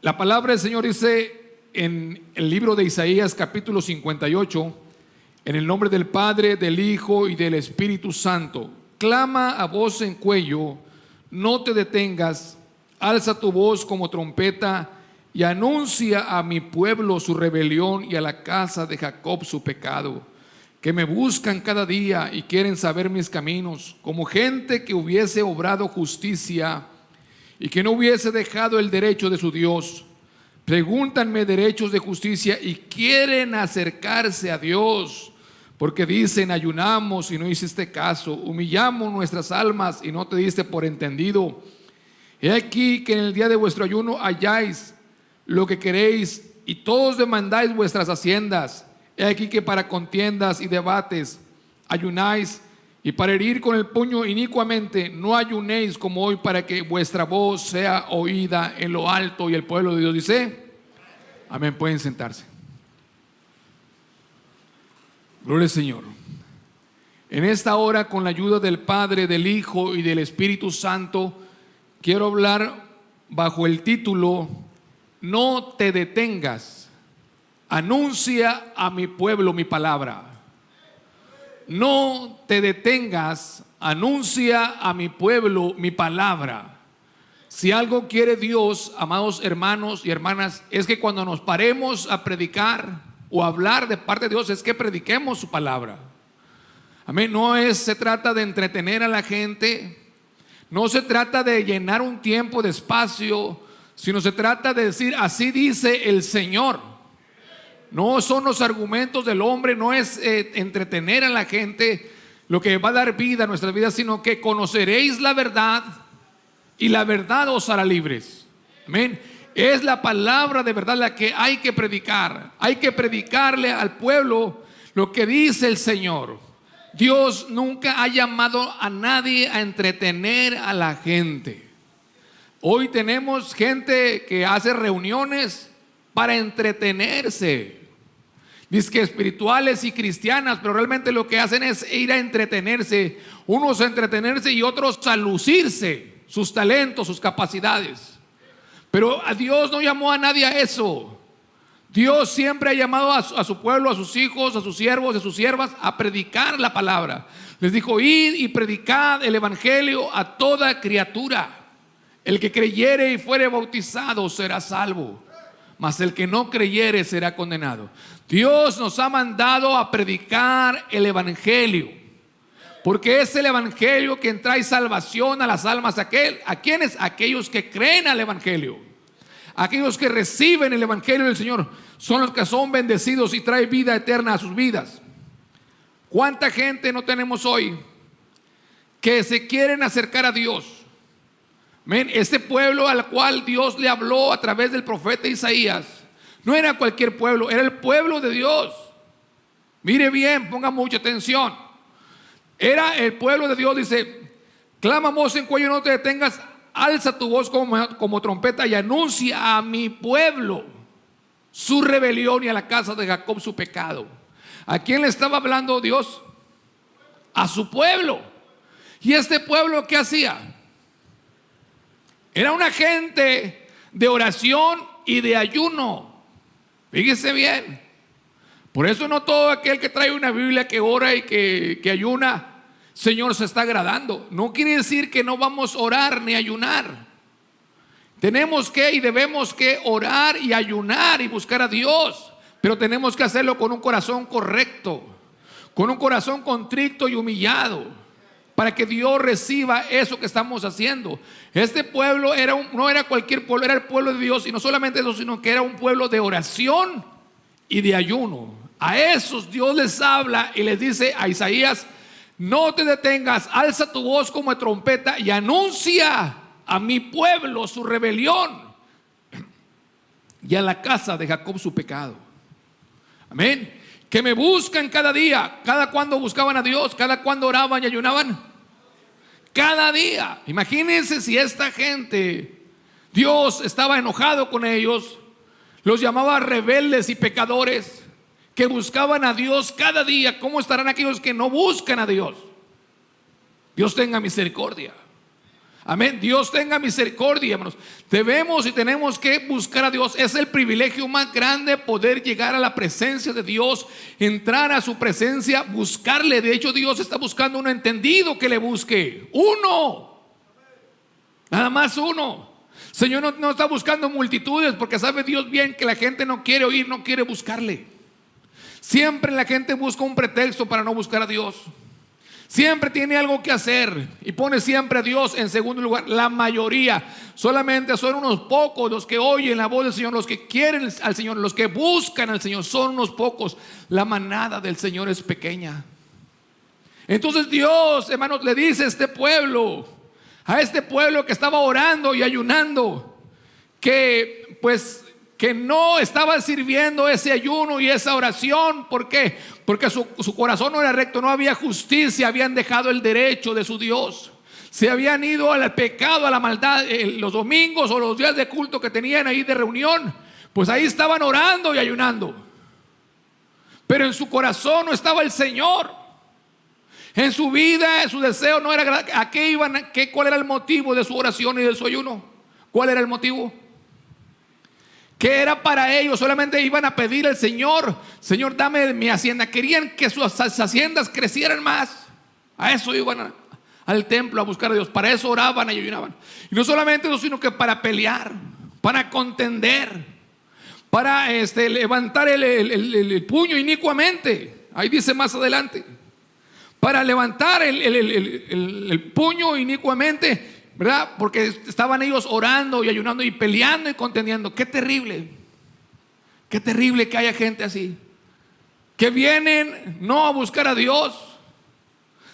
La palabra del Señor dice en el libro de Isaías capítulo 58, en el nombre del Padre, del Hijo y del Espíritu Santo: clama a voz en cuello, no te detengas, alza tu voz como trompeta y anuncia a mi pueblo su rebelión y a la casa de Jacob su pecado, que me buscan cada día y quieren saber mis caminos, como gente que hubiese obrado justicia y que no hubiese dejado el derecho de su Dios. Pregúntanme derechos de justicia y quieren acercarse a Dios, porque dicen: ayunamos y no hiciste caso, humillamos nuestras almas y no te diste por entendido. He aquí que en el día de vuestro ayuno halláis lo que queréis y todos demandáis vuestras haciendas. He aquí que para contiendas y debates ayunáis, y para herir con el puño inicuamente no ayunéis como hoy, para que vuestra voz sea oída en lo alto. Y el pueblo de Dios dice: amén. Pueden sentarse. Gloria al Señor. En esta hora, con la ayuda del Padre, del Hijo y del Espíritu Santo, quiero hablar bajo el título: no te detengas, anuncia a mi pueblo mi palabra. No te detengas, anuncia a mi pueblo mi palabra. Si algo quiere Dios, amados hermanos y hermanas, es que cuando nos paremos a predicar o a hablar de parte de Dios, es que prediquemos su palabra. Amén. Se trata de entretener a la gente, no se trata de llenar un tiempo de espacio, sino se trata de decir: así dice el Señor. No son los argumentos del hombre, no es entretener a la gente lo que va a dar vida a nuestras vidas, sino que conoceréis la verdad y la verdad os hará libres. Amén. Es la palabra de verdad la que hay que predicar. Hay que predicarle al pueblo lo que dice el Señor. Dios nunca ha llamado a nadie a entretener a la gente. Hoy tenemos gente que hace reuniones para entretenerse, dizque espirituales y cristianas, pero realmente lo que hacen es ir a entretenerse, unos a entretenerse y otros a lucirse sus talentos, sus capacidades. Pero a Dios no llamó a nadie a eso. Dios siempre ha llamado a su pueblo, a sus hijos, a sus siervos, a sus siervas, a predicar la palabra. Les dijo: id y predicad el evangelio a toda criatura. El que creyere y fuere bautizado será salvo, mas el que no creyere será condenado. Dios nos ha mandado a predicar el evangelio, porque es el evangelio que trae salvación a las almas. ¿A quiénes? Aquellos que creen al evangelio, aquellos que reciben el evangelio del Señor, son los que son bendecidos y trae vida eterna a sus vidas. ¿Cuánta gente no tenemos hoy que se quieren acercar a Dios? Este pueblo al cual Dios le habló a través del profeta Isaías no era cualquier pueblo, era el pueblo de Dios. Mire bien, ponga mucha atención. Era el pueblo de Dios. Dice: clama voz en cuello, no te detengas, alza tu voz como trompeta y anuncia a mi pueblo su rebelión y a la casa de Jacob su pecado. ¿A quién le estaba hablando Dios? A su pueblo. ¿Y este pueblo qué hacía? Era una gente de oración y de ayuno. Fíjese bien. Por eso no todo aquel que trae una Biblia, que ora y que ayuna, Señor, se está agradando. No quiere decir que no vamos a orar ni ayunar. Tenemos que y debemos que orar y ayunar y buscar a Dios, pero tenemos que hacerlo con un corazón correcto, con un corazón contrito y humillado, para que Dios reciba eso que estamos haciendo. Este pueblo no era cualquier pueblo, era el pueblo de Dios. Y no solamente eso, sino que era un pueblo de oración y de ayuno. A esos Dios les habla y les dice a Isaías: no te detengas, alza tu voz como de trompeta y anuncia a mi pueblo su rebelión y a la casa de Jacob su pecado. Amén. Que me buscan cada día. ¿Cada cuándo buscaban a Dios? ¿Cada cuándo oraban y ayunaban? Cada día. Imagínense si esta gente, Dios estaba enojado con ellos, los llamaba rebeldes y pecadores, que buscaban a Dios cada día. ¿Cómo estarán aquellos que no buscan a Dios? Dios tenga misericordia. Amén. Dios tenga misericordia, hermanos. Debemos y tenemos que buscar a Dios. Es el privilegio más grande poder llegar a la presencia de Dios, entrar a su presencia, buscarle. De hecho, Dios está buscando un entendido que le busque. Uno. Nada más uno. Señor no está buscando multitudes, porque sabe Dios bien que la gente no quiere oír, no quiere buscarle. Siempre la gente busca un pretexto para no buscar a Dios. Siempre tiene algo que hacer y pone siempre a Dios en segundo lugar. La mayoría, solamente son unos pocos los que oyen la voz del Señor, los que quieren al Señor, los que buscan al Señor, son unos pocos. La manada del Señor es pequeña. Entonces Dios, hermanos, le dice a este pueblo que estaba orando y ayunando, que no estaba sirviendo ese ayuno y esa oración. ¿Por qué? Porque su corazón no era recto, no había justicia, habían dejado el derecho de su Dios, se habían ido al pecado, a la maldad. Los domingos o los días de culto que tenían ahí de reunión, pues ahí estaban orando y ayunando, pero en su corazón no estaba el Señor. En su vida, en su deseo no era. ¿A qué iban? ¿Cuál era el motivo de su oración y de su ayuno? ¿Cuál era el motivo? ¿Qué era para ellos? Solamente iban a pedir al Señor: Señor, dame mi hacienda. Querían que sus haciendas crecieran más. A eso iban al templo a buscar a Dios. Para eso oraban y ayunaban. Y no solamente eso, sino que para pelear, para contender, para levantar el puño inicuamente. Ahí dice más adelante, para levantar el puño inicuamente, ¿verdad? Porque estaban ellos orando y ayunando y peleando y contendiendo. Qué terrible que haya gente así, que vienen no a buscar a Dios,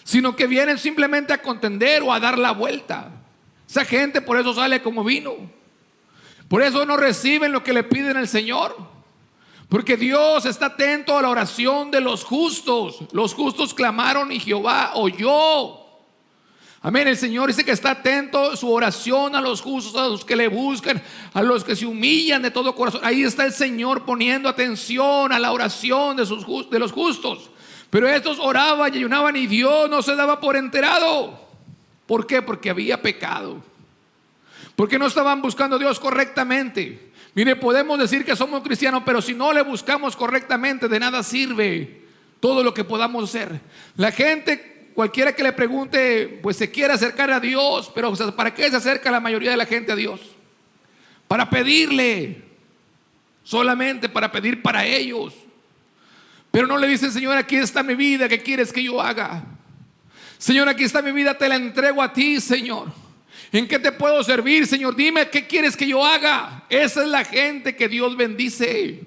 sino que vienen simplemente a contender o a dar la vuelta. Esa gente por eso sale como vino. Por eso no reciben lo que le piden al Señor, porque Dios está atento a la oración de los justos. Los justos clamaron y Jehová oyó. Amén. El Señor dice que está atento a su oración, a los justos, a los que le buscan, a los que se humillan de todo corazón. Ahí está el Señor poniendo atención a la oración de los justos. Pero estos oraban y ayunaban y Dios no se daba por enterado. ¿Por qué? Porque había pecado, porque no estaban buscando a Dios correctamente. Mire, podemos decir que somos cristianos, pero si no le buscamos correctamente, de nada sirve todo lo que podamos hacer. La gente, cualquiera que le pregunte, pues se quiere acercar a Dios, pero ¿para qué se acerca la mayoría de la gente a Dios? Para pedirle, solamente para pedir para ellos. Pero no le dicen: Señor, aquí está mi vida, ¿qué quieres que yo haga? Señor, aquí está mi vida, te la entrego a ti, Señor. ¿En qué te puedo servir, Señor? Dime, ¿qué quieres que yo haga? Esa es la gente que Dios bendice.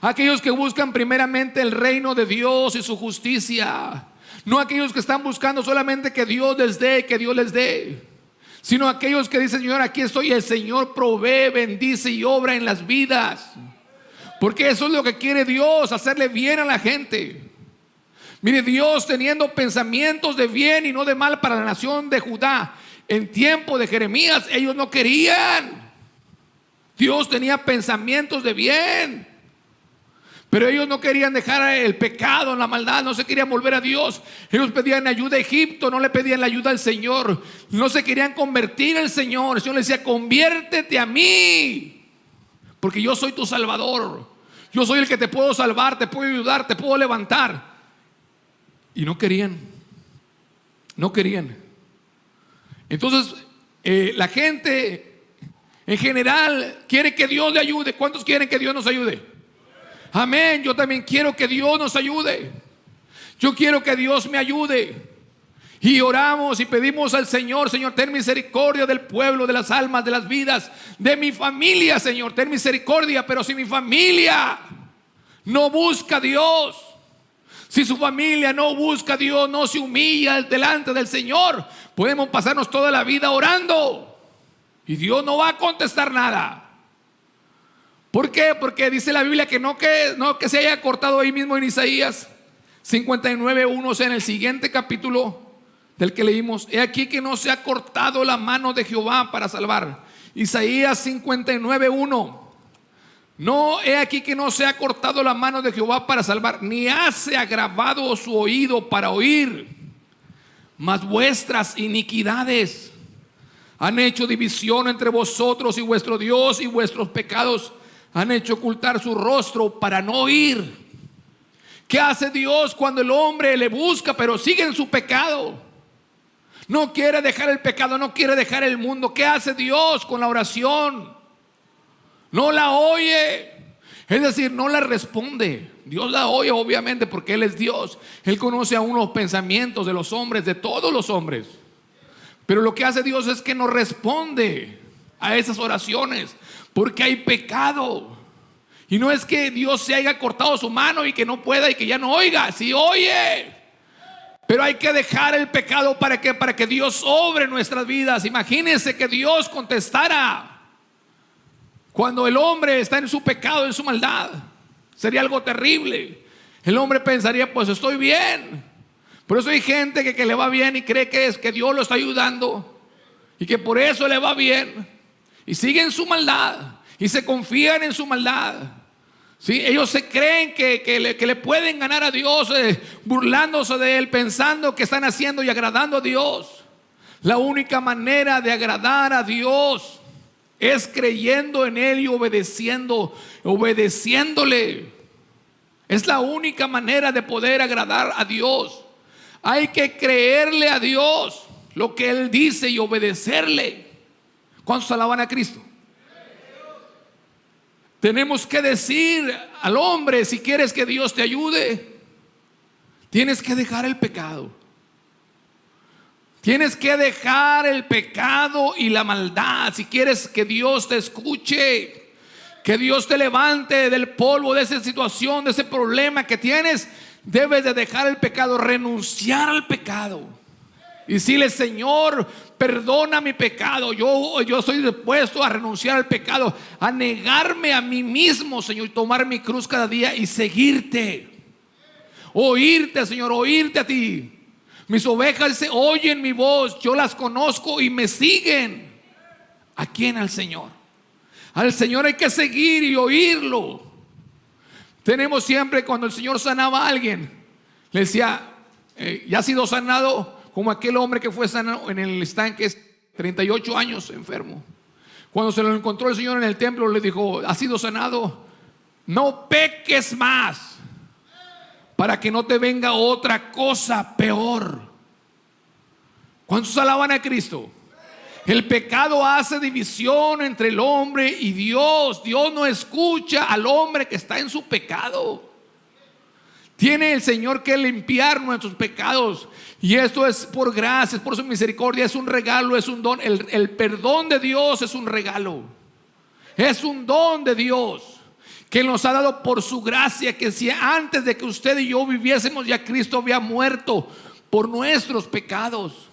Aquellos que buscan primeramente el reino de Dios y su justicia. No aquellos que están buscando solamente que Dios les dé, que Dios les dé, sino aquellos que dicen: Señor, aquí estoy. El Señor provee, bendice y obra en las vidas, porque eso es lo que quiere Dios, hacerle bien a la gente. Mire, Dios, teniendo pensamientos de bien y no de mal para la nación de Judá, en tiempo de Jeremías, ellos no querían. Dios tenía pensamientos de bien, pero ellos no querían dejar el pecado, la maldad, no se querían volver a Dios. Ellos pedían ayuda a Egipto, no le pedían la ayuda al Señor. No se querían convertir al Señor. El Señor les decía: conviértete a mí, porque yo soy tu Salvador. Yo soy el que te puedo salvar, te puedo ayudar, te puedo levantar. Y no querían. Entonces la gente en general quiere que Dios le ayude. ¿Cuántos quieren que Dios nos ayude? Amén. Yo también quiero que Dios nos ayude. Yo quiero que Dios me ayude. Y oramos y pedimos al Señor: Señor, ten misericordia del pueblo, de las almas, de las vidas, de mi familia, Señor, ten misericordia. Pero si mi familia no busca a Dios, si su familia no busca a Dios, no se humilla delante del Señor, podemos pasarnos toda la vida orando y Dios no va a contestar nada. ¿Por qué? Porque dice la Biblia que no que se haya cortado ahí mismo en Isaías 59:1, o sea, en el siguiente capítulo del que leímos: he aquí que no se ha cortado la mano de Jehová para salvar. Isaías 59:1. No, he aquí que no se ha cortado la mano de Jehová para salvar, ni hace agravado su oído para oír, mas vuestras iniquidades Han hecho división entre vosotros y vuestro Dios, y vuestros pecados han hecho ocultar su rostro para no oír. ¿Qué hace Dios cuando el hombre le busca pero sigue en su pecado? No quiere dejar el pecado, no quiere dejar el mundo. ¿Qué hace Dios con la oración? No la oye. Es decir, no la responde. Dios la oye obviamente porque Él es Dios. Él conoce aún los pensamientos de los hombres, de todos los hombres. Pero lo que hace Dios es que no responde a esas oraciones porque hay pecado. Y no es que Dios se haya cortado su mano y que no pueda y que ya no oiga. Sí oye, pero hay que dejar el pecado para que Dios obre en nuestras vidas. Imagínense que Dios contestara cuando el hombre está en su pecado, en su maldad. Sería algo terrible. El hombre pensaría, pues estoy bien. Por eso hay gente que le va bien y cree que es que Dios lo está ayudando y que por eso le va bien, y siguen su maldad y se confían en su maldad. ¿Sí? Ellos se creen que le pueden ganar a Dios, burlándose de Él, pensando que están haciendo y agradando a Dios. La única manera de agradar a Dios es creyendo en Él y obedeciéndole. Es la única manera de poder agradar a Dios. Hay que creerle a Dios lo que Él dice y obedecerle. ¿Cuántos alaban a Cristo? Tenemos que decir al hombre: si quieres que Dios te ayude, tienes que dejar el pecado. Tienes que dejar el pecado y la maldad. Si quieres que Dios te escuche, que Dios te levante del polvo de esa situación, de ese problema que tienes, debes de dejar el pecado, renunciar al pecado y decirle: Señor, perdona mi pecado. Yo estoy dispuesto a renunciar al pecado, a negarme a mí mismo, Señor, y tomar mi cruz cada día y seguirte. Oírte, Señor, oírte a ti. Mis ovejas se oyen mi voz, yo las conozco y me siguen. ¿A quién? Al Señor. Al Señor hay que seguir y oírlo. Tenemos siempre, cuando el Señor sanaba a alguien, le decía: ya ha sido sanado, como aquel hombre que fue sanado en el estanque, 38 años enfermo. Cuando se lo encontró el Señor en el templo, le dijo: ha sido sanado, no peques más, para que no te venga otra cosa peor. ¿Cuántos alaban a Cristo? El pecado hace división entre el hombre y Dios. Dios no escucha al hombre que está en su pecado. Tiene el Señor que limpiar nuestros pecados, y esto es por gracia, es por su misericordia, es un regalo, es un don. El perdón de Dios es un regalo, es un don de Dios que nos ha dado por su gracia. Que si antes de que usted y yo viviésemos, ya Cristo había muerto por nuestros pecados.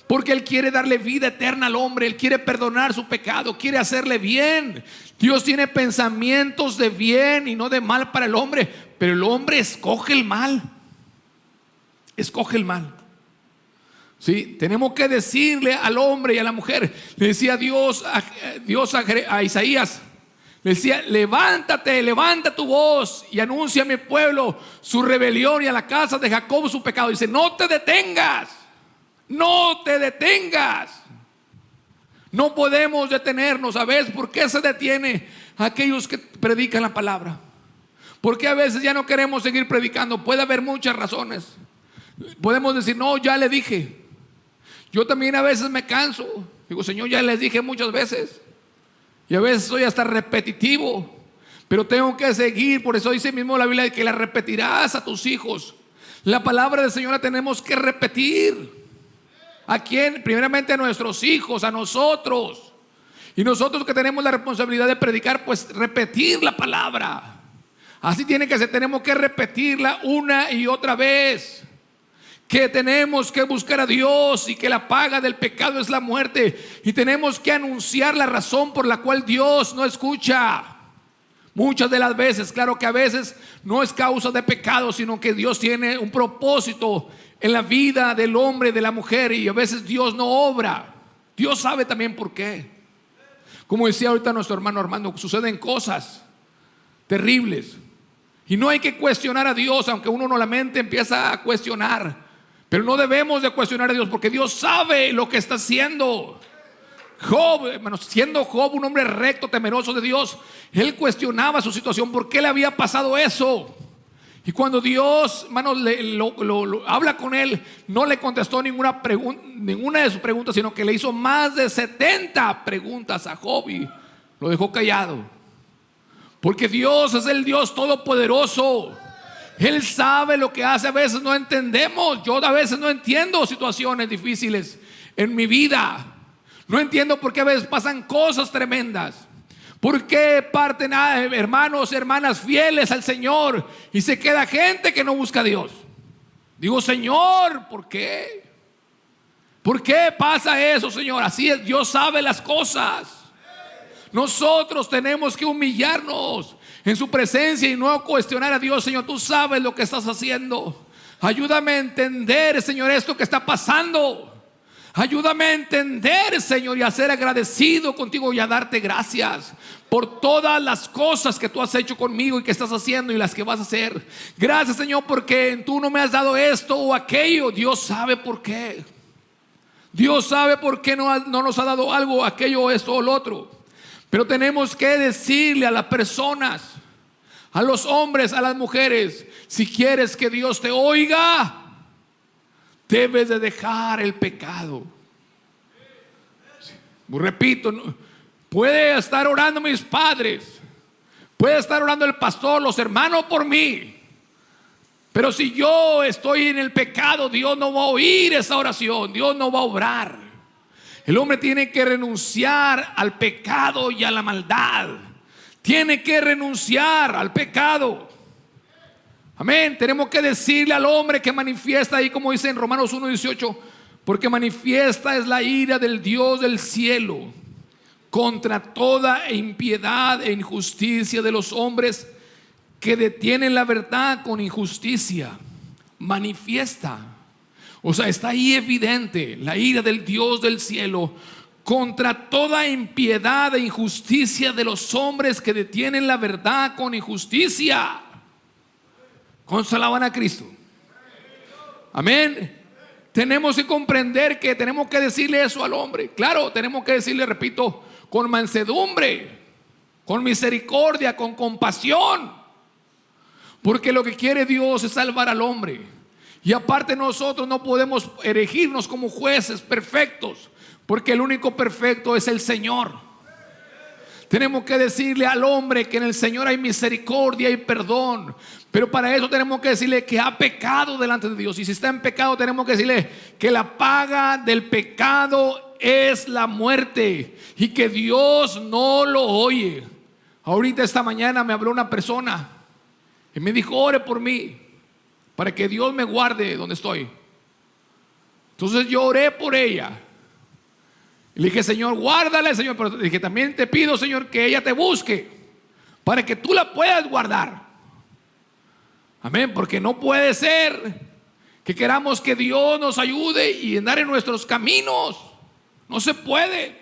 Porque Él quiere darle vida eterna al hombre. Él quiere perdonar su pecado, quiere hacerle bien. Dios tiene pensamientos de bien y no de mal para el hombre. Pero el hombre escoge el mal. Escoge el mal. ¿Sí? Tenemos que decirle al hombre y a la mujer. Le decía Dios a Isaías, le decía: levántate, levanta tu voz y anuncia a mi pueblo su rebelión, y a la casa de Jacob su pecado. Dice: no te detengas. No te detengas. No podemos detenernos. ¿Sabes por qué se detiene aquellos que predican la palabra? Porque a veces ya no queremos seguir predicando. Puede haber muchas razones. Podemos decir: no, ya le dije. Yo también a veces me canso. Digo: Señor, ya les dije muchas veces. Y a veces soy hasta repetitivo, pero tengo que seguir. Por eso dice mismo la Biblia que la repetirás a tus hijos. La palabra del Señor la tenemos que repetir. ¿A quién? Primeramente a nuestros hijos, a nosotros. Y nosotros que tenemos la responsabilidad de predicar, pues repetir la palabra. Así tiene que ser. Tenemos que repetirla una y otra vez. Que tenemos que buscar a Dios y que la paga del pecado es la muerte. Y tenemos que anunciar la razón por la cual Dios no escucha. Muchas de las veces, claro que a veces no es causa de pecado, sino que Dios tiene un propósito en la vida del hombre y de la mujer, y a veces Dios no obra. Dios sabe también por qué. Como decía ahorita nuestro hermano Armando, suceden cosas terribles y no hay que cuestionar a Dios, aunque uno no la mente empieza a cuestionar. Pero no debemos de cuestionar a Dios, porque Dios sabe lo que está haciendo. Job, hermanos, siendo Job un hombre recto, temeroso de Dios, él cuestionaba su situación, ¿por qué le había pasado eso? Y cuando Dios, hermanos, habla con él, no le contestó ninguna de sus preguntas, sino que le hizo más de 70 preguntas a Job y lo dejó callado. Porque Dios es el Dios todopoderoso. Él sabe lo que hace. A veces no entendemos. Yo a veces no entiendo situaciones difíciles en mi vida. No entiendo por qué a veces pasan cosas tremendas. ¿Por qué parten hermanos y hermanas fieles al Señor y se queda gente que no busca a Dios? Digo, Señor, ¿por qué? ¿Por qué pasa eso, Señor? Así es, Dios sabe las cosas. Nosotros tenemos que humillarnos en su presencia y no cuestionar a Dios. Señor, tú sabes lo que estás haciendo. Ayúdame a entender, Señor, esto que está pasando. Ayúdame a entender, Señor, y a ser agradecido contigo y a darte gracias por todas las cosas que tú has hecho conmigo y que estás haciendo y las que vas a hacer. Gracias, Señor, porque tú no me has dado esto o aquello. Dios sabe por qué. Dios sabe por qué no nos ha dado algo, aquello, esto o lo otro. Pero tenemos que decirle a las personas, a los hombres, a las mujeres, si quieres que Dios te oiga, debes de dejar el pecado. Repito, puede estar orando mis padres, puede estar orando el pastor, los hermanos por mí, pero si yo estoy en el pecado, Dios no va a oír esa oración, Dios no va a obrar. El hombre tiene que renunciar al pecado y a la maldad. Tiene que renunciar al pecado. Amén. Tenemos que decirle al hombre que manifiesta ahí, como dice en Romanos 1:18, porque manifiesta es la ira del Dios del cielo contra toda impiedad e injusticia de los hombres que detienen la verdad con injusticia. Manifiesta. O sea, está ahí evidente la ira del Dios del cielo contra toda impiedad e injusticia de los hombres que detienen la verdad con injusticia. ¿Cuántos alaban a Cristo? Amén. Tenemos que comprender que tenemos que decirle eso al hombre. Claro, tenemos que decirle, repito, con mansedumbre, con misericordia, con compasión, porque lo que quiere Dios es salvar al hombre. Y aparte nosotros no podemos erigirnos como jueces perfectos, porque el único perfecto es el Señor. Tenemos que decirle al hombre que en el Señor hay misericordia y perdón, pero para eso tenemos que decirle que ha pecado delante de Dios. Y si está en pecado, tenemos que decirle que la paga del pecado es la muerte y que Dios no lo oye. Ahorita esta mañana me habló una persona y me dijo, ore por mí para que Dios me guarde donde estoy. Entonces yo oré por ella. Y le dije, Señor, guárdala, Señor. Pero dije, también te pido, Señor, que ella te busque para que tú la puedas guardar. Amén. Porque no puede ser que queramos que Dios nos ayude y andar en nuestros caminos. No se puede.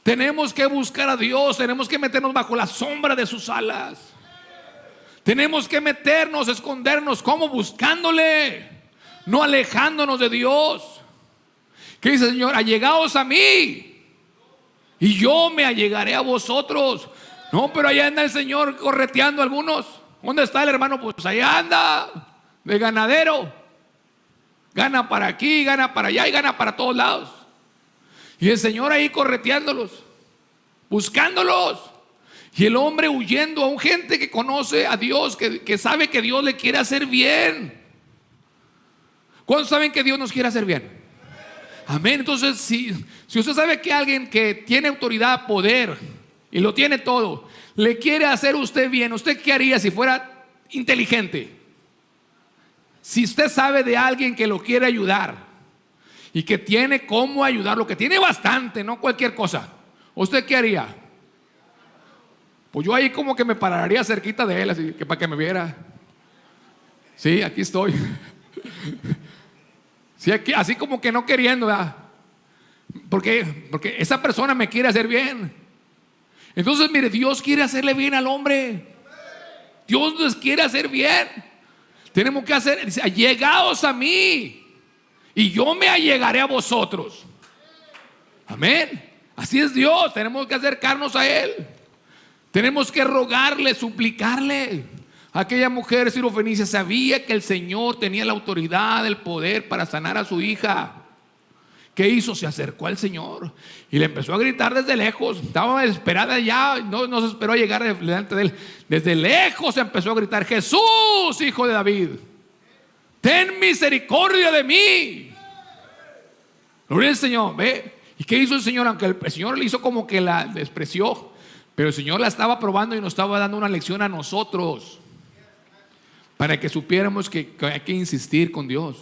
Tenemos que buscar a Dios. Tenemos que meternos bajo la sombra de sus alas. Tenemos que meternos, escondernos. ¿Cómo? Buscándole, no alejándonos de Dios. ¿Qué dice el Señor? Allegaos a mí y yo me allegaré a vosotros. No, pero allá anda el Señor correteando a algunos. ¿Dónde está el hermano? Pues allá anda de ganadero. Gana para aquí, gana para allá y gana para todos lados. Y el Señor ahí correteándolos, buscándolos. Y el hombre huyendo a un gente que conoce a Dios, que sabe que Dios le quiere hacer bien. ¿Cuántos saben que Dios nos quiere hacer bien? Amén. Entonces, si usted sabe que alguien que tiene autoridad, poder y lo tiene todo, le quiere hacer usted bien, ¿usted qué haría si fuera inteligente? Si usted sabe de alguien que lo quiere ayudar y que tiene cómo ayudarlo, que tiene bastante, no cualquier cosa, ¿usted qué haría? Pues yo ahí como que me pararía cerquita de él, así que para que me viera. Sí, aquí estoy. Sí, aquí, así como que no queriendo, ¿verdad? Porque esa persona me quiere hacer bien. Entonces, mire, Dios quiere hacerle bien al hombre. Dios nos quiere hacer bien. Tenemos que hacer, dice, allegaos a mí y yo me allegaré a vosotros. Amén. Así es Dios. Tenemos que acercarnos a Él. Tenemos que rogarle, suplicarle. Aquella mujer sirofenicia sabía que el Señor tenía la autoridad, el poder para sanar a su hija. ¿Qué hizo? Se acercó al Señor y le empezó a gritar desde lejos. Estaba desesperada ya, no se esperó a llegar delante de Él. Desde lejos se empezó a gritar: Jesús, hijo de David, ten misericordia de mí. Gloria al Señor. ¿Ve? ¿Y qué hizo el Señor? Aunque el Señor le hizo como que la despreció, pero el Señor la estaba probando y nos estaba dando una lección a nosotros, para que supiéramos que hay que insistir con Dios.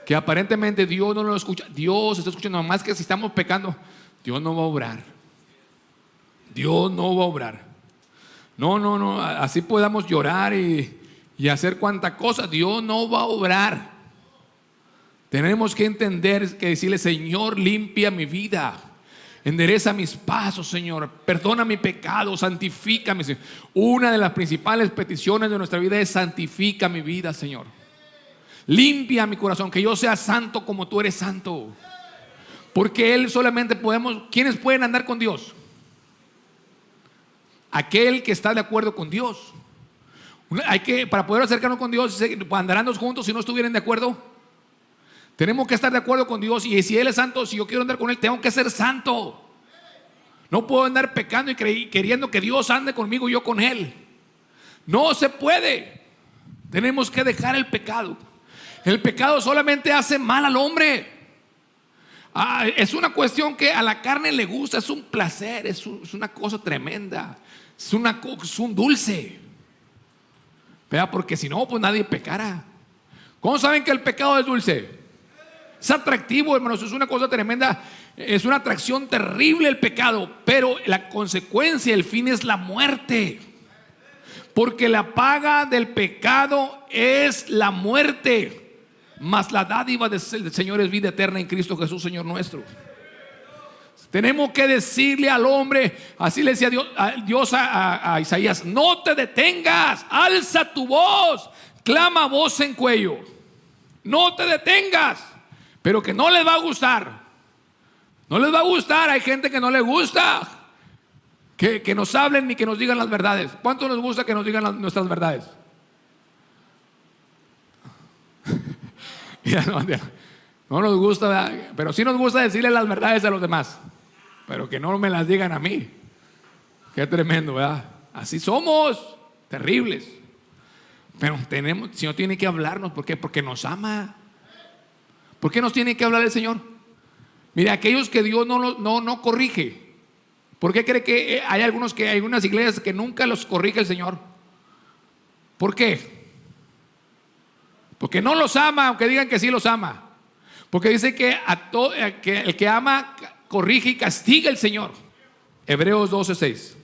Que aparentemente Dios no lo escucha. Dios está escuchando, más que si estamos pecando, Dios no va a obrar. Dios no va a obrar. No, así podamos llorar y hacer cuanta cosa, Dios no va a obrar. Tenemos que entender, que decirle: Señor, limpia mi vida, endereza mis pasos, Señor, perdona mi pecado, santifícame, Señor. Una de las principales peticiones de nuestra vida es: santifica mi vida, Señor. Limpia mi corazón, que yo sea santo como tú eres santo. Porque Él solamente podemos. ¿Quiénes pueden andar con Dios? Aquel que está de acuerdo con Dios. Para poder acercarnos con Dios, andarán juntos si no estuvieran de acuerdo. Tenemos que estar de acuerdo con Dios. Y si Él es santo, si yo quiero andar con Él, tengo que ser santo. No puedo andar pecando y queriendo que Dios ande conmigo y yo con Él. No se puede. Tenemos que dejar el pecado. El pecado solamente hace mal al hombre. Es una cuestión que a la carne le gusta, es un placer, es una cosa tremenda, es un dulce. ¿Verdad? Porque si no, pues nadie pecara. ¿Cómo saben que el pecado es dulce? Es atractivo, hermanos, es una cosa tremenda, es una atracción terrible el pecado, pero la consecuencia, el fin es la muerte. Porque la paga del pecado es la muerte, mas la dádiva del Señor es vida eterna en Cristo Jesús, Señor nuestro. Tenemos que decirle al hombre, así le decía Dios a Isaías: no te detengas, alza tu voz, clama voz en cuello. No te detengas. Pero que no les va a gustar. No les va a gustar. Hay gente que no le gusta que nos hablen ni que nos digan las verdades. ¿Cuánto nos gusta que nos digan nuestras verdades? No nos gusta, ¿verdad? Pero sí nos gusta decirle las verdades a los demás, pero que no me las digan a mí. Qué tremendo, ¿verdad? Así somos, terribles. Pero el Señor tiene que hablarnos. ¿Por qué? Porque nos ama. ¿Por qué nos tiene que hablar el Señor? Mire, aquellos que Dios no corrige, ¿por qué cree que hay algunas iglesias que nunca los corrige el Señor? ¿Por qué? Porque no los ama, aunque digan que sí los ama. Porque dice que el que ama corrige y castiga el Señor. Hebreos 12:6.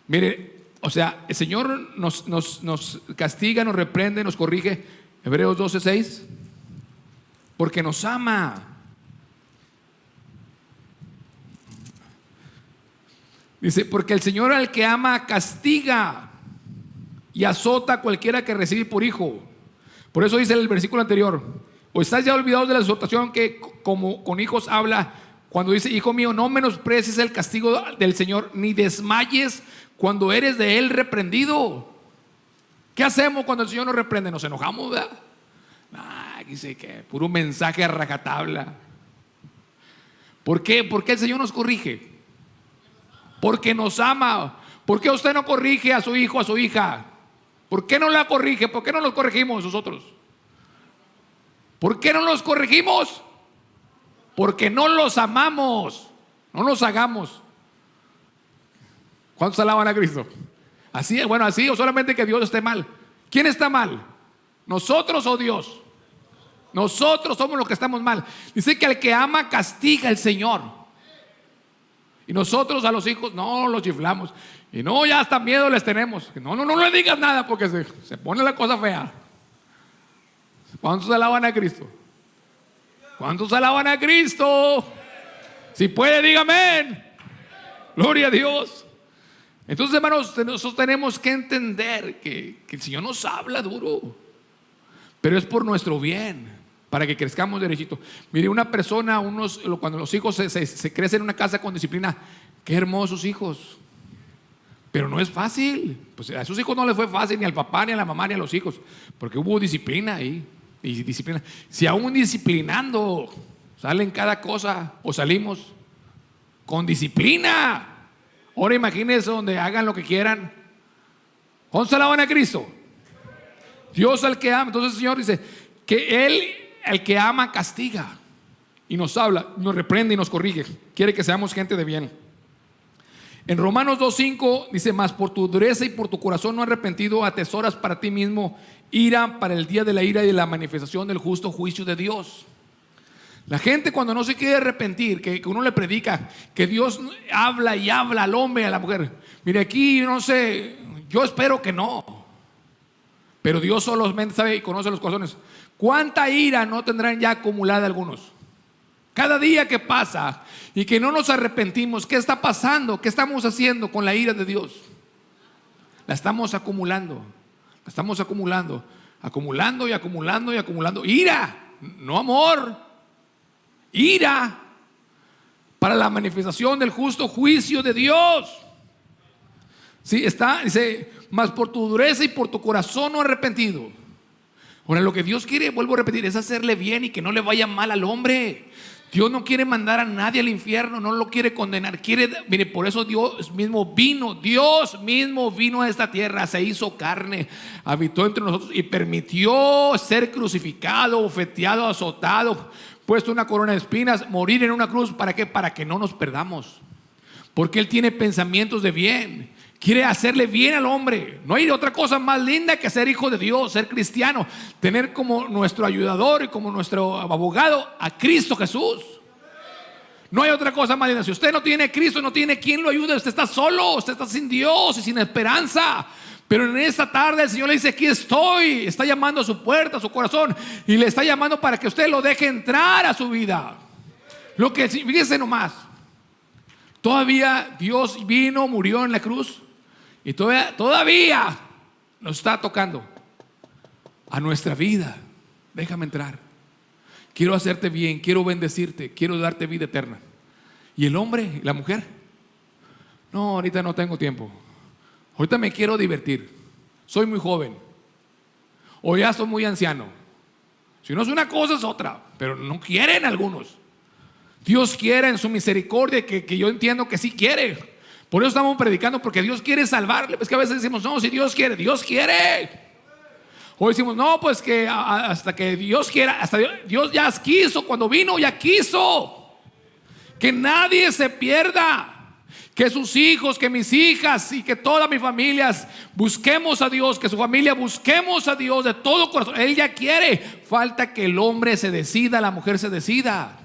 Mire, o sea, el Señor nos castiga, nos reprende, nos corrige. Hebreos 12:6. Porque nos ama. Dice: porque el Señor al que ama castiga y azota a cualquiera que recibe por hijo. Por eso dice el versículo anterior: o estás ya olvidados de la exhortación que como con hijos habla, cuando dice: hijo mío, no menosprecies el castigo del Señor, ni desmayes cuando eres de Él reprendido. ¿Qué hacemos cuando el Señor nos reprende? Nos enojamos, ¿verdad? Dice que puro mensaje a rajatabla. ¿Por qué? ¿Por qué el Señor nos corrige? Porque nos ama. ¿Por qué usted no corrige a su hijo, a su hija? ¿Por qué no la corrige? ¿Por qué no los corregimos nosotros? ¿Por qué no los corregimos? Porque no los amamos. No nos hagamos. ¿Cuántos alaban a Cristo? Así, bueno, así, o solamente que Dios esté mal. ¿Quién está mal? ¿Nosotros o Dios? Nosotros somos los que estamos mal. Dice que al que ama castiga el Señor. Y nosotros a los hijos no los chiflamos. Y no, ya hasta miedo les tenemos. No le digas nada porque se pone la cosa fea. ¿Cuántos alaban a Cristo? ¿Cuántos alaban a Cristo? Si puede, diga amén. Gloria a Dios. Entonces, hermanos, nosotros tenemos que entender que el Señor nos habla duro, pero es por nuestro bien. para que crezcamos derechito. Mire, una persona, cuando los hijos se crecen en una casa con disciplina, qué hermosos hijos. Pero no es fácil. Pues a sus hijos no les fue fácil, ni al papá, ni a la mamá, ni a los hijos, porque hubo disciplina ahí. Y disciplina. Si aún disciplinando salen cada cosa, o salimos con disciplina. Ahora imagínense donde hagan lo que quieran. ¿Cuántos alaban a Cristo? Dios al que ama. Entonces el Señor dice que Él, el que ama, castiga y nos habla, nos reprende y nos corrige. Quiere que seamos gente de bien. En Romanos 2:5 dice: mas por tu dureza y por tu corazón no arrepentido atesoras para ti mismo ira para el día de la ira y de la manifestación del justo juicio de Dios. La gente, cuando no se quiere arrepentir, que uno le predica que Dios habla y habla al hombre y a la mujer. Mire, aquí no sé, yo espero que no, pero Dios solamente sabe y conoce los corazones. ¿Cuánta ira no tendrán ya acumulada algunos? Cada día que pasa y que no nos arrepentimos, ¿qué está pasando? ¿Qué estamos haciendo con la ira de Dios? La estamos acumulando. La estamos acumulando. Acumulando y acumulando y acumulando. Ira, no amor. Ira para la manifestación del justo juicio de Dios. Sí, dice: mas por tu dureza y por tu corazón no arrepentido. Ahora, lo que Dios quiere, vuelvo a repetir, es hacerle bien y que no le vaya mal al hombre. Dios no quiere mandar a nadie al infierno, no lo quiere condenar. Mire, por eso Dios mismo vino a esta tierra, se hizo carne, habitó entre nosotros y permitió ser crucificado, bofeteado, azotado, puesto una corona de espinas, morir en una cruz. ¿Para qué? Para que no nos perdamos. Porque Él tiene pensamientos de bien. Quiere hacerle bien al hombre. No hay otra cosa más linda que ser hijo de Dios, ser cristiano, tener como nuestro ayudador y como nuestro abogado a Cristo Jesús. No hay otra cosa más linda. Si usted no tiene a Cristo, no tiene quien lo ayude. Usted está solo, usted está sin Dios y sin esperanza. Pero en esta tarde el Señor le dice: aquí estoy. Está llamando a su puerta, a su corazón, y le está llamando para que usted lo deje entrar a su vida. Fíjese nomás, todavía Dios vino, murió en la cruz, y todavía nos está tocando a nuestra vida. Déjame entrar. Quiero hacerte bien, quiero bendecirte, quiero darte vida eterna. Y el hombre, la mujer: no, ahorita no tengo tiempo. Ahorita me quiero divertir. Soy muy joven. O ya soy muy anciano. Si no es una cosa, es otra. Pero no quieren algunos. Dios quiere en su misericordia, que yo entiendo que sí quiere. Por eso estamos predicando, porque Dios quiere salvarle. Es que a veces decimos: no, si Dios quiere, Dios quiere. O decimos: no, pues que hasta que Dios quiera, hasta Dios ya quiso, cuando vino ya quiso. Que nadie se pierda. Que sus hijos, que mis hijas y que todas mis familias busquemos a Dios, que su familia busquemos a Dios de todo corazón. Él ya quiere. Falta que el hombre se decida, la mujer se decida.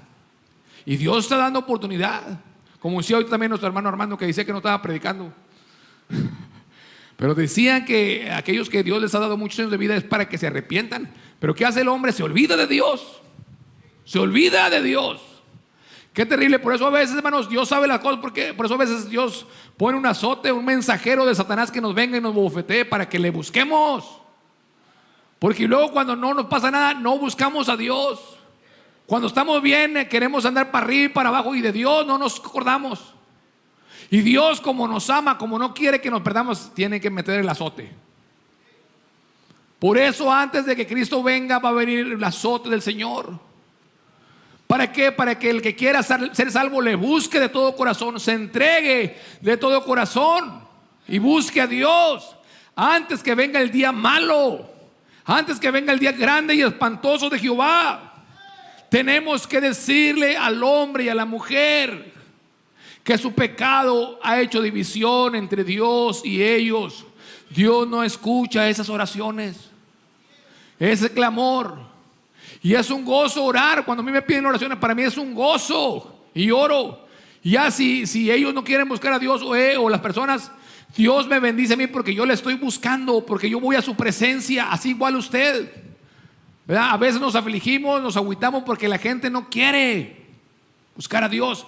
Y Dios está dando oportunidad. Como decía hoy también nuestro hermano Armando, que decía que no estaba predicando. Pero decían que aquellos que Dios les ha dado muchos años de vida es para que se arrepientan. Pero ¿qué hace el hombre? Se olvida de Dios. Se olvida de Dios. Qué terrible. Por eso a veces, hermanos, Dios sabe las cosas. Porque por eso a veces Dios pone un azote, un mensajero de Satanás que nos venga y nos bofetee para que le busquemos. Porque luego, cuando no nos pasa nada, no buscamos a Dios. Cuando estamos bien, queremos andar para arriba y para abajo, y de Dios no nos acordamos. Y Dios, como nos ama, como no quiere que nos perdamos, tiene que meter el azote. Por eso, antes de que Cristo venga, va a venir el azote del Señor. ¿Para qué? Para que el que quiera ser salvo le busque de todo corazón, se entregue de todo corazón y busque a Dios antes que venga el día malo, antes que venga el día grande y espantoso de Jehová. Tenemos que decirle al hombre y a la mujer que su pecado ha hecho división entre Dios y ellos. Dios no escucha esas oraciones, ese clamor. Y es un gozo orar. Cuando a mí me piden oraciones, para mí es un gozo. Y oro. Y ya si ellos no quieren buscar a Dios, o las personas, Dios me bendice a mí porque yo le estoy buscando, porque yo voy a su presencia. Así igual usted, ¿verdad? A veces nos afligimos, nos agüitamos porque la gente no quiere buscar a Dios.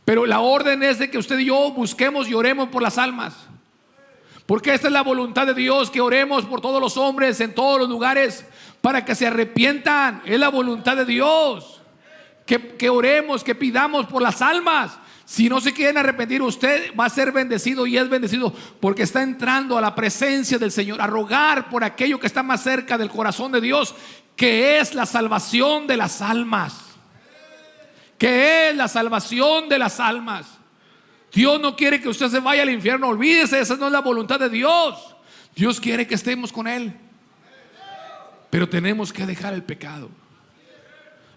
Pero la orden es de que usted y yo busquemos y oremos por las almas. Porque esta es la voluntad de Dios, que oremos por todos los hombres en todos los lugares para que se arrepientan. Es la voluntad de Dios. Que oremos, que pidamos por las almas. Si no se quieren arrepentir, usted va a ser bendecido y es bendecido porque está entrando a la presencia del Señor, a rogar por aquello que está más cerca del corazón de Dios, que es la salvación de las almas. Que es la salvación de las almas. Dios no quiere que usted se vaya al infierno. Olvídese, esa no es la voluntad de Dios. Dios quiere que estemos con Él. Pero tenemos que dejar el pecado.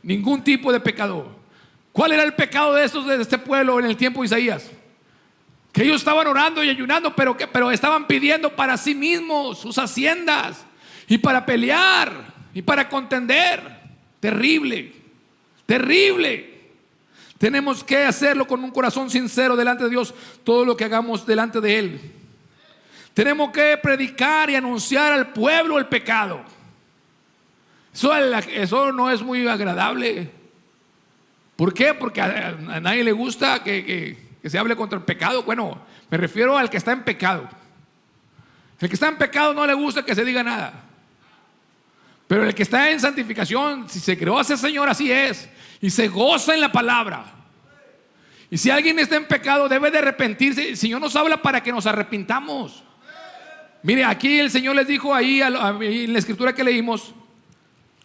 Ningún tipo de pecado. ¿Cuál era el pecado de este pueblo en el tiempo de Isaías? Que ellos estaban orando y ayunando, pero estaban pidiendo para sí mismos sus haciendas, y para pelear y para contender. Terrible, terrible. Tenemos que hacerlo con un corazón sincero delante de Dios, todo lo que hagamos delante de Él. Tenemos que predicar y anunciar al pueblo el pecado. Eso no es muy agradable. ¿Por qué? Porque a nadie le gusta que se hable contra el pecado. Bueno, me refiero al que está en pecado. El que está en pecado no le gusta que se diga nada. Pero el que está en santificación, si se creó a ese Señor, así es, y se goza en la palabra. Y si alguien está en pecado, debe de arrepentirse. El Señor nos habla para que nos arrepintamos. Mire, aquí el Señor les dijo ahí en la escritura que leímos,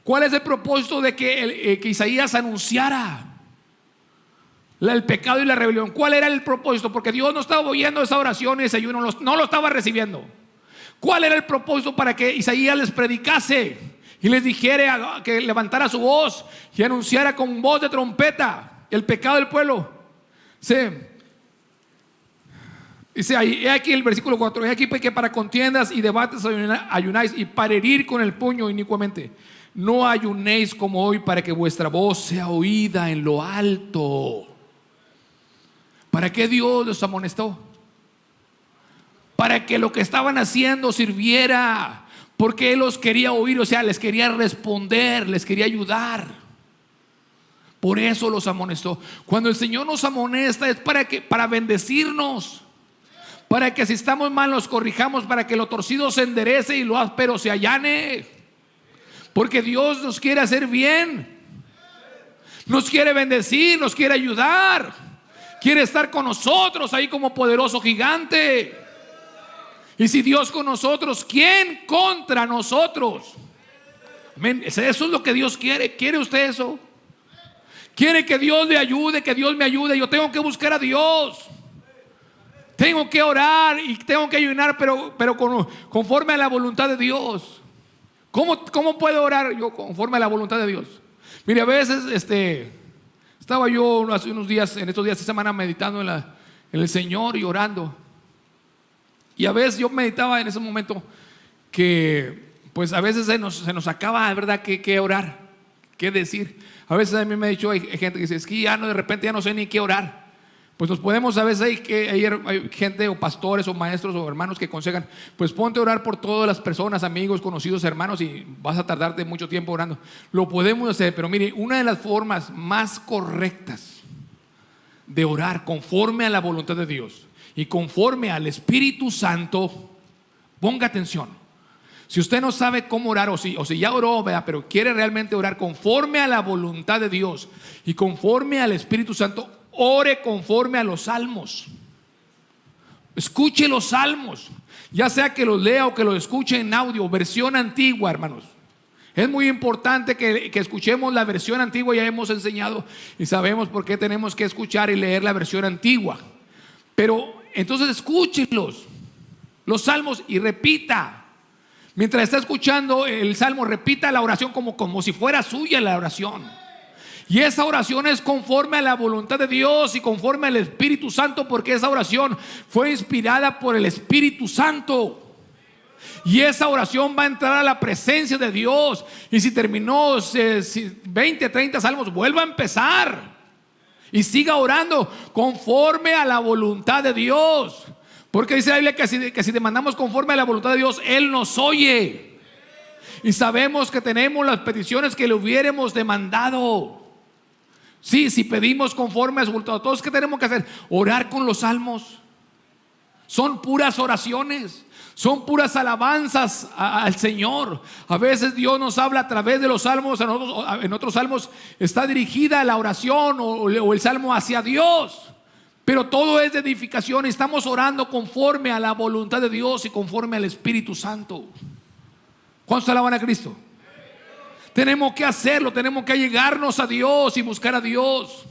¿cuál es el propósito de que Isaías anunciara el pecado y la rebelión? ¿Cuál era el propósito? Porque Dios no estaba oyendo esa oración y ese ayuno, no lo estaba recibiendo. ¿Cuál era el propósito? Para que Isaías les predicase y les dijera que levantara su voz y anunciara con voz de trompeta el pecado del pueblo. Sí. Dice ahí, he aquí el versículo 4: he aquí que para contiendas y debates ayunáis, y para herir con el puño inicuamente. No ayunéis como hoy, para que vuestra voz sea oída en lo alto. ¿Para qué Dios los amonestó? Para que lo que estaban haciendo sirviera, porque Él los quería oír, o sea, les quería responder, les quería ayudar. Por eso los amonestó. Cuando el Señor nos amonesta es para bendecirnos, para que si estamos mal nos corrijamos, para que lo torcido se enderece y lo áspero se allane. Porque Dios nos quiere hacer bien, nos quiere bendecir, nos quiere ayudar, quiere estar con nosotros ahí como poderoso gigante. Y si Dios con nosotros, ¿quién contra nosotros? Amén. Eso es lo que Dios quiere. ¿Quiere usted eso? ¿Quiere que Dios le ayude, que Dios me ayude? Yo tengo que buscar a Dios. Tengo que orar y tengo que ayunar, pero conforme a la voluntad de Dios. ¿Cómo puedo orar yo conforme a la voluntad de Dios? Mire, a veces estaba yo hace unos días, en estos días de semana, meditando en el Señor y orando. Y a veces yo meditaba en ese momento que pues a veces se nos acaba, ¿verdad?, que orar, qué decir. A veces a mí me ha dicho, hay gente que dice, es que de repente ya no sé ni qué orar. Pues nos podemos, a veces hay gente o pastores o maestros o hermanos que aconsejan, pues ponte a orar por todas las personas, amigos, conocidos, hermanos, y vas a tardarte mucho tiempo orando. Lo podemos hacer, pero mire, una de las formas más correctas de orar conforme a la voluntad de Dios y conforme al Espíritu Santo, ponga atención. Si usted no sabe cómo orar, o si ya oró, ¿verdad?, pero quiere realmente orar conforme a la voluntad de Dios y conforme al Espíritu Santo, ore conforme a los salmos. Escuche los salmos, ya sea que los lea o que los escuche en audio, versión antigua, hermanos. Es muy importante que escuchemos la versión antigua. Ya hemos enseñado y sabemos por qué tenemos que escuchar y leer la versión antigua. Pero entonces escúchelos, los salmos, y repita. Mientras está escuchando el salmo, repita la oración como si fuera suya la oración. Y esa oración es conforme a la voluntad de Dios y conforme al Espíritu Santo, porque esa oración fue inspirada por el Espíritu Santo. Y esa oración va a entrar a la presencia de Dios. Y si terminó 20, 30 salmos, vuelva a empezar y siga orando conforme a la voluntad de Dios. Porque dice la Biblia que si demandamos conforme a la voluntad de Dios, Él nos oye. Y sabemos que tenemos las peticiones que le hubiéramos demandado. Sí, si pedimos conforme a su voluntad. Todos, ¿qué tenemos que hacer? Orar con los salmos. Son puras oraciones. Son puras alabanzas al Señor. A veces Dios nos habla a través de los salmos. En otros salmos está dirigida la oración o el salmo hacia Dios. Pero todo es de edificación y estamos orando conforme a la voluntad de Dios y conforme al Espíritu Santo. ¿Cuántos alaban a Cristo? Tenemos que hacerlo, tenemos que allegarnos a Dios y buscar a Dios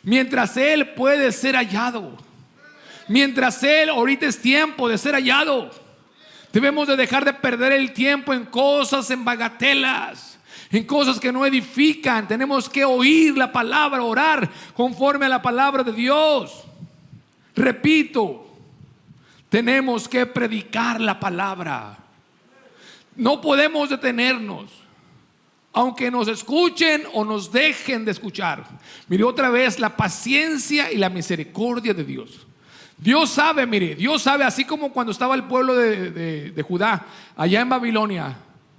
mientras Él puede ser hallado. Mientras Él, ahorita es tiempo de ser hallado. Debemos de dejar de perder el tiempo en cosas, en bagatelas, en cosas que no edifican. Tenemos que oír la palabra, orar conforme a la palabra de Dios. Repito, tenemos que predicar la palabra. No podemos detenernos, aunque nos escuchen o nos dejen de escuchar. Mire otra vez la paciencia y la misericordia de Dios. Dios sabe, mire, Dios sabe, así como cuando estaba el pueblo de Judá allá en Babilonia.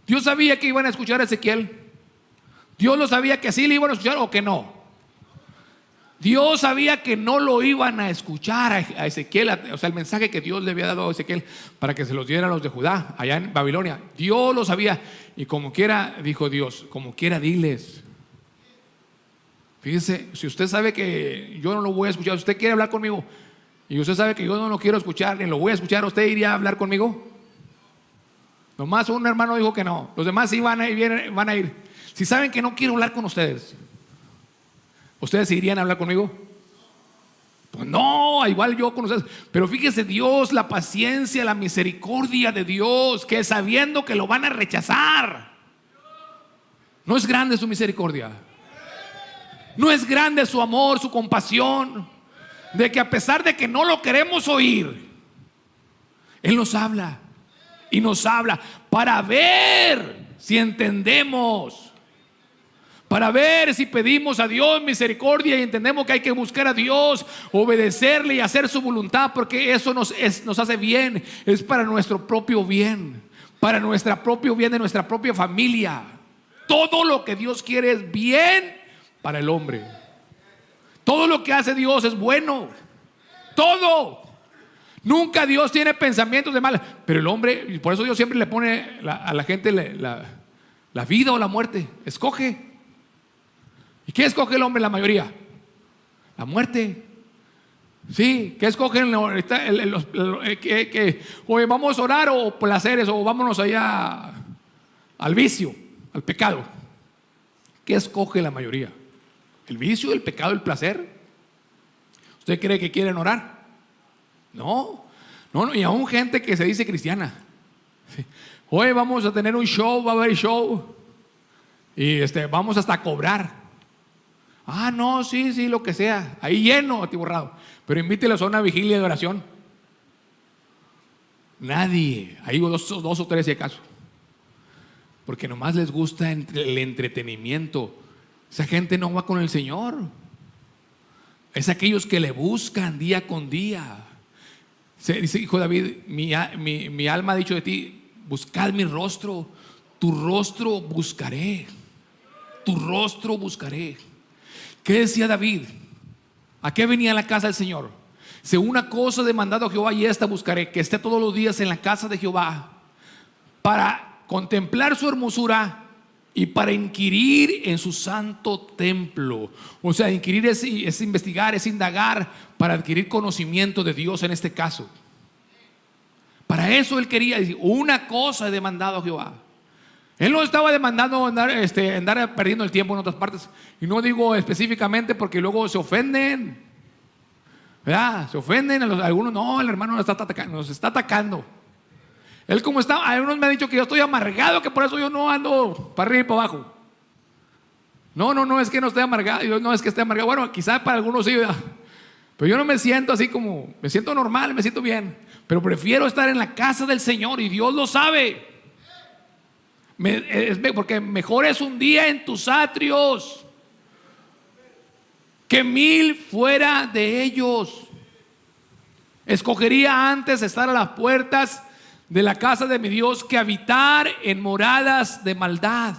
Dios sabía que iban a escuchar a Ezequiel. Dios lo sabía que sí le iban a escuchar o que no. Dios sabía que no lo iban a escuchar a Ezequiel, o sea, el mensaje que Dios le había dado a Ezequiel para que se los diera a los de Judá allá en Babilonia. Dios lo sabía y como quiera, dijo Dios, como quiera diles. Fíjese, si usted sabe que yo no lo voy a escuchar, si usted quiere hablar conmigo y usted sabe que yo no lo quiero escuchar ni lo voy a escuchar, ¿usted iría a hablar conmigo? Nomás un hermano dijo que no, los demás sí van a ir. Si saben que no quiero hablar con ustedes, ¿ustedes irían a hablar conmigo? Pues no, igual yo con ustedes. Pero fíjese Dios, la paciencia, la misericordia de Dios, que sabiendo que lo van a rechazar. ¿No es grande su misericordia? ¿No es grande su amor, su compasión? De que a pesar de que no lo queremos oír, Él nos habla y nos habla para ver si entendemos, para ver si pedimos a Dios misericordia y entendemos que hay que buscar a Dios, obedecerle y hacer su voluntad, porque eso nos hace bien, es para nuestro propio bien, para nuestro propio bien de nuestra propia familia. Todo lo que Dios quiere es bien para el hombre. Todo lo que hace Dios es bueno. Todo. Nunca Dios tiene pensamientos de mal. Pero el hombre, y por eso Dios siempre le pone a la gente la vida o la muerte. Escoge. ¿Y qué escoge el hombre la mayoría? La muerte. Sí, ¿qué escogen? Oye, vamos a orar o placeres o vámonos allá al vicio, al pecado. ¿Qué escoge la mayoría? ¿El vicio, el pecado, el placer? ¿Usted cree que quieren orar? No, y aún gente que se dice cristiana. Sí. Hoy vamos a tener un show, va a haber show y vamos hasta a cobrar. Ah, no, sí, lo que sea, ahí lleno, atiborrado. Pero invítelos a una vigilia de oración. Nadie, ahí dos o tres si acaso. Porque nomás les gusta el entretenimiento. Esa gente no va con el Señor. Es aquellos que le buscan día con día. Dice hijo David, mi alma ha dicho de ti, buscad mi rostro, tu rostro buscaré, tu rostro buscaré. ¿Qué decía David? ¿A qué venía a la casa del Señor? Si una cosa he demandado a Jehová y esta buscaré, que esté todos los días en la casa de Jehová para contemplar su hermosura y para inquirir en su santo templo. O sea, inquirir es investigar, es indagar para adquirir conocimiento de Dios en este caso. Para eso él quería decir, una cosa he demandado a Jehová. Él no estaba demandando andar perdiendo el tiempo en otras partes. Y no digo específicamente porque luego se ofenden, ¿verdad? Se ofenden algunos. No, el hermano nos está atacando. Él como está, algunos me han dicho que yo estoy amargado, que por eso yo no ando para arriba y para abajo. No es que no esté amargado, yo no es que esté amargado. Bueno, quizás para algunos sí, ¿verdad? Pero yo no me siento así como, me siento normal, me siento bien. Pero prefiero estar en la casa del Señor y Dios lo sabe. Porque mejor es un día en tus atrios que 1000 fuera de ellos. Escogería antes estar a las puertas de la casa de mi Dios que habitar en moradas de maldad.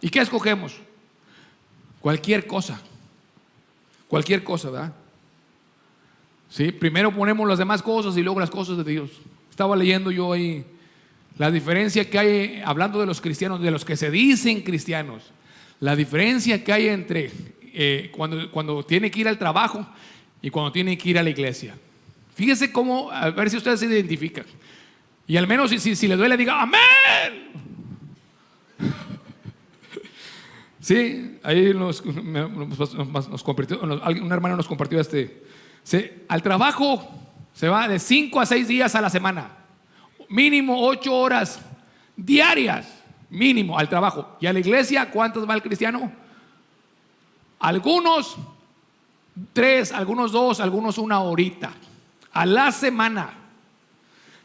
¿Y qué escogemos? Cualquier cosa, ¿verdad? Sí, primero ponemos las demás cosas y luego las cosas de Dios. Estaba leyendo yo ahí la diferencia que hay, hablando de los cristianos, de los que se dicen cristianos, la diferencia que hay entre cuando tiene que ir al trabajo y cuando tiene que ir a la iglesia. Fíjese cómo, a ver si ustedes se identifican. Y al menos si le duele, diga amén. Sí, ahí nos compartió, un hermano nos compartió al trabajo se va de 5 a 6 días a la semana, mínimo 8 horas diarias, mínimo al trabajo. Y a la iglesia, ¿cuántas va el cristiano? Algunos 3, algunos 2, algunos 1 horita a la semana.